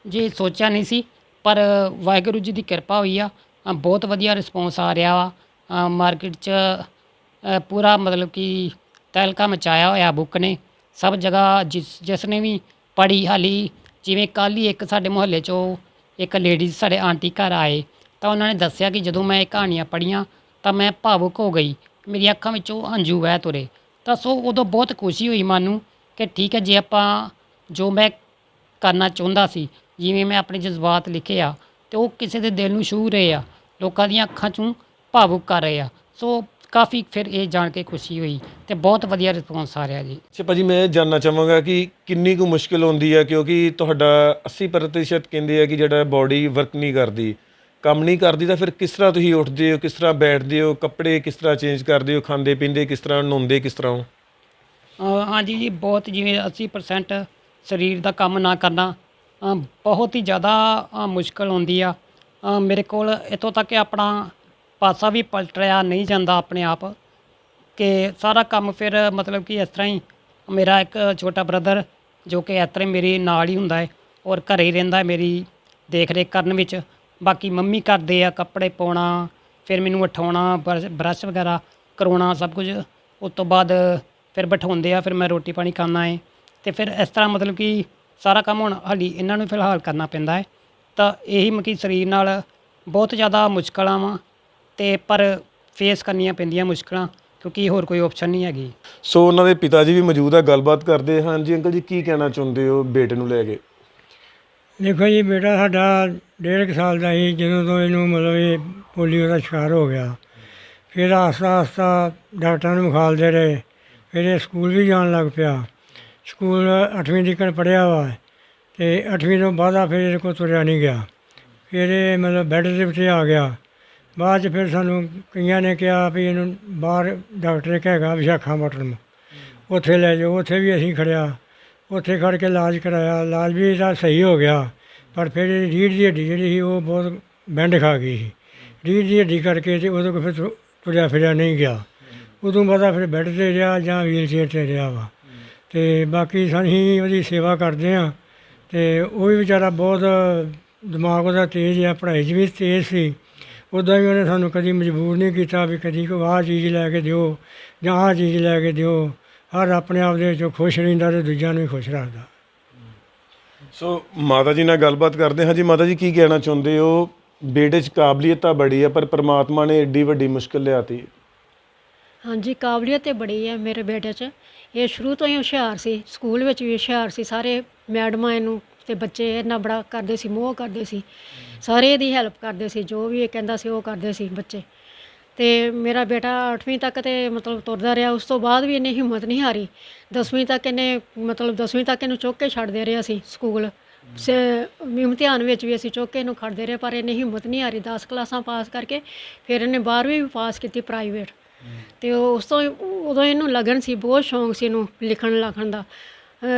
ਜੇ ਸੋਚਿਆ ਨਹੀਂ ਸੀ, ਪਰ ਵਾਹਿਗੁਰੂ ਜੀ ਦੀ ਕਿਰਪਾ ਹੋਈ ਆ। ਬਹੁਤ ਵਧੀਆ ਰਿਸਪੌਂਸ ਆ ਰਿਹਾ ਵਾ ਮਾਰਕੀਟ 'ਚ। ਪੂਰਾ ਮਤਲਬ ਕਿ ਤਹਿਲਕਾ ਮਚਾਇਆ ਹੋਇਆ ਬੁੱਕ ਨੇ, ਸਭ ਜਗ੍ਹਾ। ਜਿਸ ਨੇ ਵੀ ਪੜ੍ਹੀ, ਹਾਲੀ ਜਿਵੇਂ ਕੱਲ੍ਹ ਹੀ ਇੱਕ ਸਾਡੇ ਮੁਹੱਲੇ 'ਚੋਂ ਇੱਕ ਲੇਡੀਜ਼ ਸਾਡੇ ਆਂਟੀ ਘਰ ਆਏ, ਤਾਂ ਉਹਨਾਂ ਨੇ ਦੱਸਿਆ ਕਿ ਜਦੋਂ ਮੈਂ ਇਹ ਕਹਾਣੀਆਂ ਪੜ੍ਹੀਆਂ ਤਾਂ ਮੈਂ ਭਾਵੁਕ ਹੋ ਗਈ, ਮੇਰੀਆਂ ਅੱਖਾਂ ਵਿੱਚੋਂ ਹੰਝੂ ਵਹਿ ਤੁਰੇ। ਤਾਂ ਸੋ ਉਦੋਂ ਬਹੁਤ ਖੁਸ਼ੀ ਹੋਈ ਮਨ ਨੂੰ ਕਿ ਠੀਕ ਹੈ, ਜੇ ਆਪਾਂ ਜੋ ਮੈਂ ਕਰਨਾ ਚਾਹੁੰਦਾ ਸੀ, ਜਿਵੇਂ ਮੈਂ ਆਪਣੇ ਜਜ਼ਬਾਤ ਲਿਖੇ ਆ, ਅਤੇ ਉਹ ਕਿਸੇ ਦੇ ਦਿਲ ਨੂੰ ਛੂਹ ਰਹੇ ਆ, ਲੋਕਾਂ ਦੀਆਂ ਅੱਖਾਂ 'ਚੋਂ ਭਾਵੁਕ ਕਰ ਰਹੇ ਆ। ਸੋ ਕਾਫੀ ਫਿਰ ਇਹ ਜਾਣ ਕੇ ਖੁਸ਼ੀ ਹੋਈ ਅਤੇ ਬਹੁਤ ਵਧੀਆ ਰਿਸਪੌਂਸ ਆ ਰਿਹਾ ਜੀ। ਅੱਛਾ ਭਾਜੀ, ਮੈਂ ਜਾਣਨਾ ਚਾਹਾਂਗਾ ਕਿ ਕਿੰਨੀ ਕੁ ਮੁਸ਼ਕਿਲ ਹੁੰਦੀ ਹੈ, ਕਿਉਂਕਿ ਤੁਹਾਡਾ 80% ਕਹਿੰਦੇ ਆ ਕਿ ਜਿਹੜਾ ਬੋਡੀ ਵਰਕ ਨਹੀਂ ਕਰਦੀ, ਕੰਮ ਨਹੀਂ ਕਰਦੀ, ਤਾਂ ਫਿਰ ਕਿਸ ਤਰ੍ਹਾਂ ਤੁਸੀਂ ਉੱਠਦੇ ਹੋ, ਕਿਸ ਤਰ੍ਹਾਂ ਬੈਠਦੇ ਹੋ, ਕੱਪੜੇ ਕਿਸ ਤਰ੍ਹਾਂ ਚੇਂਜ ਕਰਦੇ ਹੋ, ਖਾਂਦੇ ਪੀਂਦੇ ਕਿਸ ਤਰ੍ਹਾਂ, ਨਹਾਉਂਦੇ ਕਿਸ ਤਰ੍ਹਾਂ ਹੋ? ਹਾਂਜੀ ਜੀ, ਬਹੁਤ ਜਿਵੇਂ 80% ਸਰੀਰ ਦਾ ਕੰਮ ਨਾ ਕਰਨਾ ਬਹੁਤ ਹੀ ਜ਼ਿਆਦਾ ਮੁਸ਼ਕਲ ਹੁੰਦੀ ਆ। ਮੇਰੇ ਕੋਲ ਇੱਥੋਂ ਤੱਕ ਕਿ ਆਪਣਾ ਪਾਸਾ ਵੀ ਪਲਟ ਰਿਹਾ ਨਹੀਂ ਜਾਂਦਾ ਆਪਣੇ ਆਪ, ਕਿ ਸਾਰਾ ਕੰਮ ਫਿਰ ਮਤਲਬ ਕਿ ਇਸ ਤਰ੍ਹਾਂ ਹੀ। ਮੇਰਾ ਇੱਕ ਛੋਟਾ ਬ੍ਰਦਰ ਜੋ ਕਿ ਇਸ ਤਰ੍ਹਾਂ ਹੀ ਮੇਰੇ ਨਾਲ ਹੀ ਹੁੰਦਾ ਹੈ ਔਰ ਘਰੇ ਹੀ ਰਹਿੰਦਾ ਮੇਰੀ ਦੇਖ ਰੇਖ ਕਰਨ ਵਿੱਚ। ਬਾਕੀ ਮੰਮੀ ਕਰਦੇ ਆ ਕੱਪੜੇ ਪਾਉਣਾ, ਫਿਰ ਮੈਨੂੰ ਉਠਾਉਣਾ, ਬਰੱਸ਼ ਵਗੈਰਾ ਕਰਵਾਉਣਾ, ਸਭ ਕੁਝ। ਉਸ ਤੋਂ ਬਾਅਦ ਫਿਰ ਬਿਠਾਉਂਦੇ ਆ, ਫਿਰ ਮੈਂ ਰੋਟੀ ਪਾਣੀ ਖਾਂਦਾ ਹੈ, ਅਤੇ ਫਿਰ ਇਸ ਤਰ੍ਹਾਂ ਮਤਲਬ ਕਿ ਸਾਰਾ ਕੰਮ ਹੁਣ ਹਾਲੀ ਇਹਨਾਂ ਨੂੰ ਫਿਲਹਾਲ ਕਰਨਾ ਪੈਂਦਾ ਹੈ। ਤਾਂ ਇਹੀ ਮਤਲਬ ਕਿ ਸਰੀਰ ਨਾਲ ਬਹੁਤ ਜ਼ਿਆਦਾ ਮੁਸ਼ਕਲਾਂ ਵਾ, ਅਤੇ ਪਰ ਫੇਸ ਕਰਨੀਆਂ ਪੈਂਦੀਆਂ ਮੁਸ਼ਕਲਾਂ, ਕਿਉਂਕਿ ਹੋਰ ਕੋਈ ਆਪਸ਼ਨ ਨਹੀਂ ਹੈਗੀ। ਸੋ ਉਹਨਾਂ ਦੇ ਪਿਤਾ ਜੀ ਵੀ ਮੌਜੂਦ ਆ, ਗੱਲਬਾਤ ਕਰਦੇ। ਹਾਂਜੀ ਅੰਕਲ ਜੀ, ਕੀ ਕਹਿਣਾ ਚਾਹੁੰਦੇ ਹੋ ਬੇਟੇ ਨੂੰ ਲੈ ਕੇ? ਦੇਖੋ ਜੀ, ਬੇਟਾ ਸਾਡਾ 1.5 ਸਾਲ ਦਾ ਸੀ ਜਦੋਂ ਤੋਂ ਇਹਨੂੰ ਮਤਲਬ ਇਹ ਪੋਲੀਓ ਦਾ ਸ਼ਿਕਾਰ ਹੋ ਗਿਆ। ਫਿਰ ਆਸਤਾ ਆਸਤਾ ਡਾਕਟਰਾਂ ਨੂੰ ਵਿਖਾਲਦੇ ਰਹੇ, ਫਿਰ ਇਹ ਸਕੂਲ ਵੀ ਜਾਣ ਲੱਗ ਪਿਆ। ਸਕੂਲ 8ਵੀਂ ਤੱਕ ਪੜ੍ਹਿਆ ਵਾ, ਅਤੇ 8ਵੀਂ ਤੋਂ ਬਾਅਦ ਫਿਰ ਇਹਦੇ ਕੋਲ ਤੁਰਿਆ ਨਹੀਂ ਗਿਆ। ਫਿਰ ਇਹ ਮਤਲਬ ਬੈੱਡ ਦੇ ਉੱਤੇ ਆ ਗਿਆ। ਬਾਅਦ 'ਚ ਫਿਰ ਸਾਨੂੰ ਕਈਆਂ ਨੇ ਕਿਹਾ ਵੀ ਇਹਨੂੰ ਬਾਹਰ ਡਾਕਟਰ ਇੱਕ ਹੈਗਾ ਵਿਸ਼ਾਖਾਪਟਨਮ, ਉੱਥੇ ਲੈ ਜਾਓ। ਉੱਥੇ ਵੀ ਅਸੀਂ ਖੜਿਆ, ਉੱਥੇ ਖੜ੍ਹ ਕੇ ਇਲਾਜ ਕਰਾਇਆ। ਇਲਾਜ ਵੀ ਇਹਦਾ ਸਹੀ ਹੋ ਗਿਆ, ਪਰ ਫਿਰ ਇਹ ਰੀੜ੍ਹ ਦੀ ਹੱਡੀ ਜਿਹੜੀ ਸੀ ਉਹ ਬਹੁਤ ਬੈਂਡ ਖਾ ਗਈ ਸੀ। ਰੀੜ੍ਹ ਦੀ ਹੱਡੀ ਕਰਕੇ ਅਤੇ ਉਦੋਂ ਕੋਈ ਫਿਰ ਤੁਰਿਆ ਫਿਰਿਆ ਨਹੀਂ ਗਿਆ। ਉਦੋਂ ਬਾਅਦ ਫਿਰ ਬੈੱਡ 'ਤੇ ਰਿਹਾ ਜਾਂ ਵੀਲ ਚੇਅਰ 'ਤੇ ਰਿਹਾ ਵਾ। ਅਤੇ ਬਾਕੀ ਅਸੀਂ ਉਹਦੀ ਸੇਵਾ ਕਰਦੇ ਹਾਂ, ਅਤੇ ਉਹ ਵੀ ਵਿਚਾਰਾ ਬਹੁਤ ਦਿਮਾਗ ਉਹਦਾ ਤੇਜ਼ ਆ, ਪੜ੍ਹਾਈ 'ਚ ਵੀ ਤੇਜ਼ ਸੀ। ਉੱਦਾਂ ਵੀ ਉਹਨੇ ਸਾਨੂੰ ਕਦੀ ਮਜਬੂਰ ਨਹੀਂ ਕੀਤਾ ਵੀ ਕਦੀ ਕੋਈ ਆਹ ਚੀਜ਼ ਲੈ ਕੇ ਦਿਓ ਜਾਂ ਆਹ ਚੀਜ਼ ਲੈ ਕੇ ਦਿਓ। ਹਰ ਆਪਣੇ ਆਪ ਦੇ ਵਿੱਚੋਂ ਖੁਸ਼ ਰਹਿੰਦਾ ਅਤੇ ਦੂਜਿਆਂ ਨੂੰ ਵੀ ਖੁਸ਼ ਰੱਖਦਾ। ਸੋ ਮਾਤਾ ਜੀ ਨਾਲ ਗੱਲਬਾਤ ਕਰਦੇ ਹਾਂ ਜੀ। ਮਾਤਾ ਜੀ, ਕੀ ਕਹਿਣਾ ਚਾਹੁੰਦੇ ਹੋ? ਬੇਟੇ 'ਚ ਕਾਬਲੀਅਤ ਤਾਂ ਬੜੀ ਹੈ, ਪਰ ਪਰਮਾਤਮਾ ਨੇ ਐਡੀ ਵੱਡੀ ਮੁਸ਼ਕਿਲ ਲਿਆਤੀ। ਹਾਂਜੀ, ਕਾਬਲੀਅਤ ਤਾਂ ਬੜੀ ਹੈ ਮੇਰੇ ਬੇਟੇ 'ਚ। ਇਹ ਸ਼ੁਰੂ ਤੋਂ ਹੀ ਹੁਸ਼ਿਆਰ ਸੀ, ਸਕੂਲ ਵਿੱਚ ਵੀ ਹੁਸ਼ਿਆਰ ਸੀ। ਸਾਰੇ ਮੈਡਮਾਂ ਇਹਨੂੰ ਅਤੇ ਬੱਚੇ ਇਹਨਾਂ ਬੜਾ ਕਰਦੇ ਸੀ, ਮੋਹ ਕਰਦੇ ਸੀ, ਸਾਰੇ ਇਹਦੀ ਹੈਲਪ ਕਰਦੇ ਸੀ, ਜੋ ਵੀ ਇਹ ਕਹਿੰਦਾ ਸੀ ਉਹ ਕਰਦੇ ਸੀ ਬੱਚੇ। ਅਤੇ ਮੇਰਾ ਬੇਟਾ 8ਵੀਂ ਤੱਕ ਤੇ ਮਤਲਬ ਤੁਰਦਾ ਰਿਹਾ। ਉਸ ਤੋਂ ਬਾਅਦ ਵੀ ਇਹਨੇ ਹਿੰਮਤ ਨਹੀਂ ਹਾਰੀ। 10ਵੀਂ ਤੱਕ ਇਹਨੇ ਮਤਲਬ 10ਵੀਂ ਤੱਕ ਇਹਨੂੰ ਚੁੱਕ ਕੇ ਛੱਡਦੇ ਰਹੇ ਅਸੀਂ ਸਕੂਲ। ਇਮਤਿਹਾਨ ਵਿੱਚ ਵੀ ਅਸੀਂ ਚੁੱਕ ਕੇ ਇਹਨੂੰ ਖੜਦੇ ਰਹੇ, ਪਰ ਇਹਨੇ ਹਿੰਮਤ ਨਹੀਂ ਹਾਰੀ। 10 ਕਲਾਸਾਂ ਪਾਸ ਕਰਕੇ ਫਿਰ ਇਹਨੇ 12ਵੀਂ ਵੀ ਪਾਸ ਕੀਤੀ ਪ੍ਰਾਈਵੇਟ। ਅਤੇ ਉਸ ਤੋਂ ਉਦੋਂ ਇਹਨੂੰ ਲਗਨ ਸੀ, ਬਹੁਤ ਸ਼ੌਂਕ ਸੀ ਇਹਨੂੰ ਲਿਖਣ ਲਾਖਣ ਦਾ।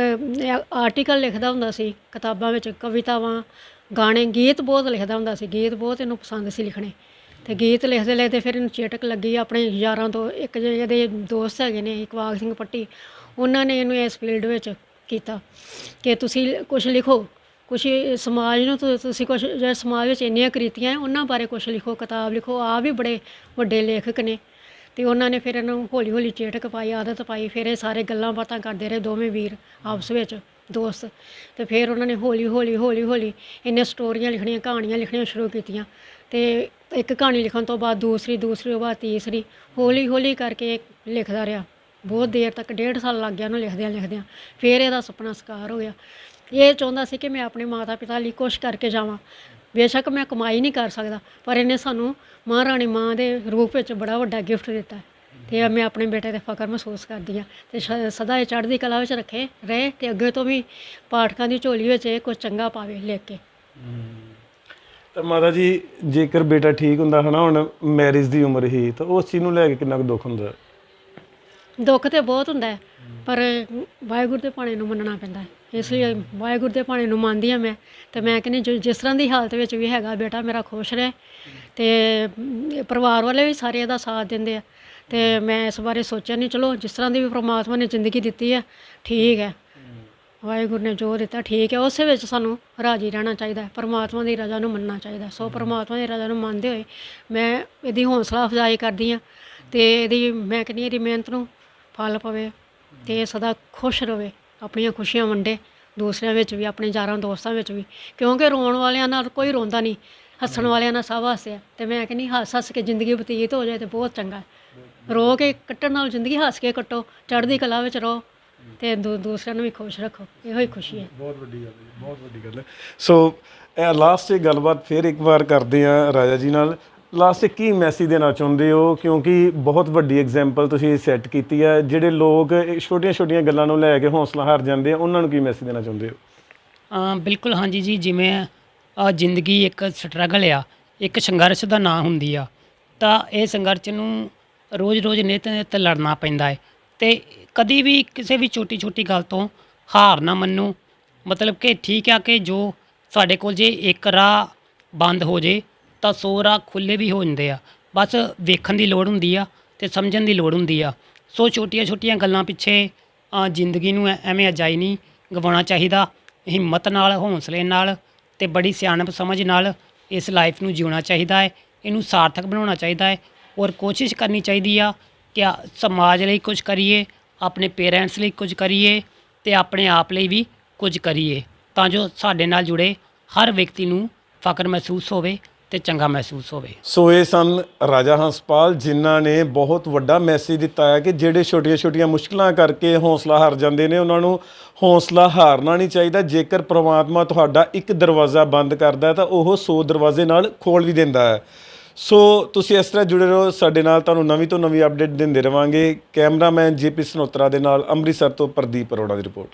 ਆਰਟੀਕਲ ਲਿਖਦਾ ਹੁੰਦਾ ਸੀ, ਕਿਤਾਬਾਂ ਵਿੱਚ ਕਵਿਤਾਵਾਂ, ਗਾਣੇ, ਗੀਤ ਬਹੁਤ ਲਿਖਦਾ ਹੁੰਦਾ ਸੀ। ਗੀਤ ਬਹੁਤ ਇਹਨੂੰ ਪਸੰਦ ਸੀ ਲਿਖਣੇ, ਅਤੇ ਗੀਤ ਲਿਖਦੇ ਲਿਖਦੇ ਫਿਰ ਇਹਨੂੰ ਚੇਟਕ ਲੱਗੀ ਆਪਣੇ ਯਾਰਾਂ ਤੋਂ। ਇੱਕ ਇਹਦੇ ਦੋਸਤ ਹੈਗੇ ਨੇ ਇਕਬਾਲ ਸਿੰਘ ਪੱਟੀ, ਉਹਨਾਂ ਨੇ ਇਹਨੂੰ ਇਸ ਫੀਲਡ ਵਿੱਚ ਕੀਤਾ ਕਿ ਤੁਸੀਂ ਕੁਝ ਲਿਖੋ, ਕੁਛ ਸਮਾਜ ਨੂੰ ਤੁਸੀਂ ਕੁਛ ਜਿਹੜੇ ਸਮਾਜ ਵਿੱਚ ਇੰਨੀਆਂ ਕੁਰੀਤੀਆਂ ਹੈ ਉਹਨਾਂ ਬਾਰੇ ਕੁਛ ਲਿਖੋ, ਕਿਤਾਬ ਲਿਖੋ। ਆਪ ਵੀ ਬੜੇ ਵੱਡੇ ਲੇਖਕ ਨੇ ਤੇ ਉਹਨਾਂ ਨੇ ਫਿਰ ਇਹਨੂੰ ਹੌਲੀ ਹੌਲੀ ਚੇਟਕ ਪਾਈ, ਆਦਤ ਪਾਈ। ਫਿਰ ਇਹ ਸਾਰੇ ਗੱਲਾਂ ਬਾਤਾਂ ਕਰਦੇ ਰਹੇ ਦੋਵੇਂ ਵੀਰ ਆਪਸ ਵਿੱਚ ਦੋਸਤ। ਤੇ ਫਿਰ ਉਹਨਾਂ ਨੇ ਹੌਲੀ ਹੌਲੀ ਹੌਲੀ ਹੌਲੀ ਇੰਨੇ ਸਟੋਰੀਆਂ ਲਿਖਣੀਆਂ, ਕਹਾਣੀਆਂ ਲਿਖਣੀਆਂ ਸ਼ੁਰੂ ਕੀਤੀਆਂ। ਤੇ ਇੱਕ ਕਹਾਣੀ ਲਿਖਣ ਤੋਂ ਬਾਅਦ ਦੂਸਰੀ, ਦੂਸਰੀ ਤੋਂ ਬਾਅਦ ਤੀਸਰੀ, ਹੌਲੀ ਹੌਲੀ ਕਰਕੇ ਲਿਖਦਾ ਰਿਹਾ। ਬਹੁਤ ਦੇਰ ਤੱਕ 1.5 ਸਾਲ ਲੱਗ ਗਿਆ ਉਹਨੂੰ ਲਿਖਦਿਆਂ ਲਿਖਦਿਆਂ। ਫਿਰ ਇਹਦਾ ਸੁਪਨਾ ਸਾਕਾਰ ਹੋ ਗਿਆ। ਇਹ ਚਾਹੁੰਦਾ ਸੀ ਕਿ ਮੈਂ ਆਪਣੇ ਮਾਤਾ ਪਿਤਾ ਲਈ ਕੁਛ ਕਰਕੇ ਜਾਵਾਂ। ਬੇਸ਼ੱਕ ਮੈਂ ਕਮਾਈ ਨਹੀਂ ਕਰ ਸਕਦਾ, ਪਰ ਇਹਨੇ ਸਾਨੂੰ ਮਹਾਰਾਣੀ ਮਾਂ ਦੇ ਰੂਪ ਵਿੱਚ ਬੜਾ ਵੱਡਾ ਗਿਫਟ ਦਿੱਤਾ ਤੇ ਮੈਂ ਆਪਣੇ ਬੇਟੇ 'ਤੇ ਫਖਰ ਮਹਿਸੂਸ ਕਰਦੀ ਹਾਂ। ਤੇ ਸਦਾ ਇਹ ਚੜ੍ਹਦੀ ਕਲਾ ਵਿੱਚ ਰੱਖੇ ਰਹੇ ਤੇ ਅੱਗੇ ਤੋਂ ਵੀ ਪਾਠਕਾਂ ਦੀ ਝੋਲੀ ਵਿੱਚ ਇਹ ਕੁਝ ਚੰਗਾ ਪਾਵੇ ਲਿਖ ਕੇ। ਤਾਂ ਮਾਤਾ ਜੀ, ਜੇਕਰ ਬੇਟਾ ਠੀਕ ਹੁੰਦਾ ਹਨਾ, ਹੁਣ ਮੈਰਿਜ ਦੀ ਉਮਰ ਹੀ, ਤਾਂ ਉਸ ਚੀਜ਼ ਨੂੰ ਲੈ ਕੇ ਕਿੰਨਾ ਕੁ ਦੁੱਖ ਹੁੰਦਾ? ਦੁੱਖ ਤੇ ਬਹੁਤ ਹੁੰਦਾ ਹੈ, ਪਰ ਵਾਹਿਗੁਰੂ ਦੇ ਭਾਣੇ ਨੂੰ ਮੰਨਣਾ ਪੈਂਦਾ ਹੈ। ਇਸ ਲਈ ਵਾਹਿਗੁਰੂ ਦੇ ਭਾਣੇ ਨੂੰ ਮੰਨਦੀ ਹਾਂ ਮੈਂ। ਤੇ ਮੈਂ ਕਹਿੰਦੀ ਜਿਸ ਤਰ੍ਹਾਂ ਦੀ ਹਾਲਤ ਵਿੱਚ ਵੀ ਹੈਗਾ ਬੇਟਾ ਮੇਰਾ ਖੁਸ਼ ਰਹੇ। ਤੇ ਪਰਿਵਾਰ ਵਾਲੇ ਵੀ ਸਾਰੇ ਇਹਦਾ ਸਾਥ ਦਿੰਦੇ ਆ। ਤੇ ਮੈਂ ਇਸ ਬਾਰੇ ਸੋਚਿਆ ਨਹੀਂ, ਚਲੋ ਜਿਸ ਤਰ੍ਹਾਂ ਦੀ ਵੀ ਪ੍ਰਮਾਤਮਾ ਨੇ ਜ਼ਿੰਦਗੀ ਦਿੱਤੀ ਹੈ ਠੀਕ ਹੈ, ਵਾਹਿਗੁਰੂ ਨੇ ਜੋ ਦਿੱਤਾ ਠੀਕ ਹੈ। ਉਸੇ ਵਿੱਚ ਸਾਨੂੰ ਰਾਜ਼ੀ ਰਹਿਣਾ ਚਾਹੀਦਾ ਹੈ, ਪਰਮਾਤਮਾ ਦੀ ਰਜ਼ਾ ਨੂੰ ਮੰਨਣਾ ਚਾਹੀਦਾ। ਸੋ ਪਰਮਾਤਮਾ ਦੀ ਰਜ਼ਾ ਨੂੰ ਮੰਨਦੇ ਹੋਏ ਮੈਂ ਇਹਦੀ ਹੌਸਲਾ ਅਫਜ਼ਾਈ ਕਰਦੀ ਹਾਂ। ਤੇ ਇਹਦੀ ਮੈਂ ਕਹਿੰਦੀ ਇਹਦੀ ਮਿਹਨਤ ਨੂੰ ਫਲ ਪਵੇ ਤੇ ਇਹ ਸਦਾ ਖੁਸ਼ ਰਹੇ, ਆਪਣੀਆਂ ਖੁਸ਼ੀਆਂ ਵੰਡੇ ਦੂਸਰਿਆਂ ਵਿੱਚ ਵੀ, ਆਪਣੇ ਯਾਰਾਂ ਦੋਸਤਾਂ ਵਿੱਚ ਵੀ। ਕਿਉਂਕਿ ਰੋਣ ਵਾਲਿਆਂ ਨਾਲ ਕੋਈ ਰੋਂਦਾ ਨਹੀਂ, ਹੱਸਣ ਵਾਲਿਆਂ ਨਾਲ ਸਭ ਹੱਸਿਆ। ਤੇ ਮੈਂ ਕਹਿੰਦੀ ਹੱਸ ਹੱਸ ਕੇ ਜ਼ਿੰਦਗੀ ਬਤੀਤ ਹੋ ਜਾਏ ਤੇ ਬਹੁਤ ਚੰਗਾ। ਰੋ ਕੇ ਕੱਟਣ ਨਾਲ ਜ਼ਿੰਦਗੀ ਹੱਸ ਕੇ ਕੱਟੋ, ਚੜ੍ਹਦੀ ਕਲਾ ਵਿੱਚ ਰਹੋ ਤੇ ਦੂਸਰਿਆਂ ਨੂੰ ਵੀ ਖੁਸ਼ ਰੱਖੋ। ਇਹੋ ਹੀ ਖੁਸ਼ੀ ਹੈ। ਬਹੁਤ ਵੱਡੀ ਗੱਲ ਹੈ, ਬਹੁਤ ਵੱਡੀ ਗੱਲ ਹੈ। ਸੋ ਲਾਸਟ 'ਚ ਗੱਲਬਾਤ ਫਿਰ ਇੱਕ ਵਾਰ ਕਰਦੇ ਹਾਂ ਰਾਜਾ ਜੀ ਨਾਲ। ਲਾਸਟ 'ਚ ਕੀ ਮੈਸੇਜ ਦੇਣਾ ਚਾਹੁੰਦੇ ਹੋ? ਕਿਉਂਕਿ ਬਹੁਤ ਵੱਡੀ ਐਗਜ਼ਾਮਪਲ ਤੁਸੀਂ ਸੈੱਟ ਕੀਤੀ ਹੈ। ਜਿਹੜੇ ਲੋਕ ਛੋਟੀਆਂ ਛੋਟੀਆਂ ਗੱਲਾਂ ਨੂੰ ਲੈ ਕੇ ਹੌਸਲਾ ਹਾਰ ਜਾਂਦੇ ਆ, ਉਹਨਾਂ ਨੂੰ ਕੀ ਮੈਸੇਜ ਦੇਣਾ ਚਾਹੁੰਦੇ ਹੋ? ਬਿਲਕੁਲ ਹਾਂਜੀ ਜੀ, ਜਿਵੇਂ ਜ਼ਿੰਦਗੀ ਇੱਕ ਸਟਰਗਲ ਆ, ਇੱਕ ਸੰਘਰਸ਼ ਦਾ ਨਾਂ ਹੁੰਦੀ ਆ। ਤਾਂ ਇਹ ਸੰਘਰਸ਼ ਨੂੰ ਰੋਜ਼-ਰੋਜ਼ ਨਿਤ ਲੜਨਾ ਪੈਂਦਾ ਹੈ। ਤੇ ਕਦੀ ਵੀ ਕਿਸੇ ਵੀ ਛੋਟੀ ਗੱਲ ਤੋਂ ਹਾਰ ਨਾ ਮੰਨੋ। ਮਤਲਬ ਕਿ ਠੀਕ ਆ ਕਿ ਜੋ ਸਾਡੇ ਕੋਲ ਜੇ ਇੱਕ ਰਾਹ ਬੰਦ ਹੋ ਜੇ ਤਾਂ 100 ਰਾਹ ਖੁੱਲ੍ਹੇ ਵੀ ਹੋ ਜਾਂਦੇ ਆ। ਬਸ ਵੇਖਣ ਦੀ ਲੋੜ ਹੁੰਦੀ ਆ ਤੇ ਸਮਝਣ ਦੀ ਲੋੜ ਹੁੰਦੀ ਆ। ਸੋ ਛੋਟੀਆਂ ਗੱਲਾਂ ਪਿੱਛੇ ਜ਼ਿੰਦਗੀ ਨੂੰ ਐਵੇਂ ਅਜਾਈ ਨਹੀਂ ਗਵਾਉਣਾ ਚਾਹੀਦਾ। ਹਿੰਮਤ ਨਾਲ, ਹੌਂਸਲੇ ਨਾਲ ਤੇ ਬੜੀ ਸਿਆਣਪ ਸਮਝ ਨਾਲ ਇਸ ਲਾਈਫ ਨੂੰ ਜਿਉਣਾ ਚਾਹੀਦਾ ਹੈ। ਇਹਨੂੰ ਸਾਰਥਕ ਬਣਾਉਣਾ ਚਾਹੀਦਾ ਹੈ ਔਰ ਕੋਸ਼ਿਸ਼ ਕਰਨੀ ਚਾਹੀਦੀ ਆ ਕਿ ਸਮਾਜ ਲਈ ਕੁਝ ਕਰੀਏ, ਆਪਣੇ ਪੇਰੈਂਟਸ ਲਈ ਕੁਝ ਕਰੀਏ ਤੇ ਆਪਣੇ ਆਪ ਲਈ ਵੀ ਕੁਝ ਕਰੀਏ, ਤਾਂ ਜੋ ਸਾਡੇ ਨਾਲ ਜੁੜੇ ਹਰ ਵਿਅਕਤੀ ਨੂੰ ਫਖਰ ਮਹਿਸੂਸ ਹੋਵੇ ਤੇ ਚੰਗਾ ਮਹਿਸੂਸ ਹੋਵੇ। ਸੋ ਇਹ ਸਨ ਰਾਜਾ ਹੰਸਪਾਲ, ਜਿਨ੍ਹਾਂ ਨੇ ਬਹੁਤ ਵੱਡਾ ਮੈਸੇਜ ਦਿੱਤਾ ਹੈ ਕਿ ਜਿਹੜੇ ਛੋਟੀਆਂ ਮੁਸ਼ਕਲਾਂ ਕਰਕੇ ਹੌਸਲਾ ਹਾਰ ਜਾਂਦੇ ਨੇ, ਉਹਨਾਂ ਨੂੰ ਹੌਸਲਾ ਹਾਰਨਾ ਨਹੀਂ ਚਾਹੀਦਾ। ਜੇਕਰ ਪ੍ਰਮਾਤਮਾ ਤੁਹਾਡਾ ਇੱਕ ਦਰਵਾਜ਼ਾ ਬੰਦ ਕਰਦਾ ਹੈ ਤਾਂ ਉਹ 100 ਦਰਵਾਜ਼ੇ ਨਾਲ ਖੋਲ੍ਹ ਵੀ ਦਿੰਦਾ ਹੈ। ਸੋ ਤੁਸੀਂ ਇਸ ਤਰ੍ਹਾਂ ਜੁੜੇ ਰਹੋ ਸਾਡੇ ਨਾਲ, ਤੁਹਾਨੂੰ ਨਵੀਂ ਤੋਂ ਨਵੀਂ ਅਪਡੇਟ ਦਿੰਦੇ ਰਵਾਂਗੇ। ਕੈਮਰਾਮੈਨ JP ਸਨੋਤਰਾ ਦੇ ਨਾਲ ਅੰਮ੍ਰਿਤਸਰ ਤੋਂ ਪ੍ਰਦੀਪ ਅਰੋੜਾ ਦੀ ਰਿਪੋਰਟ।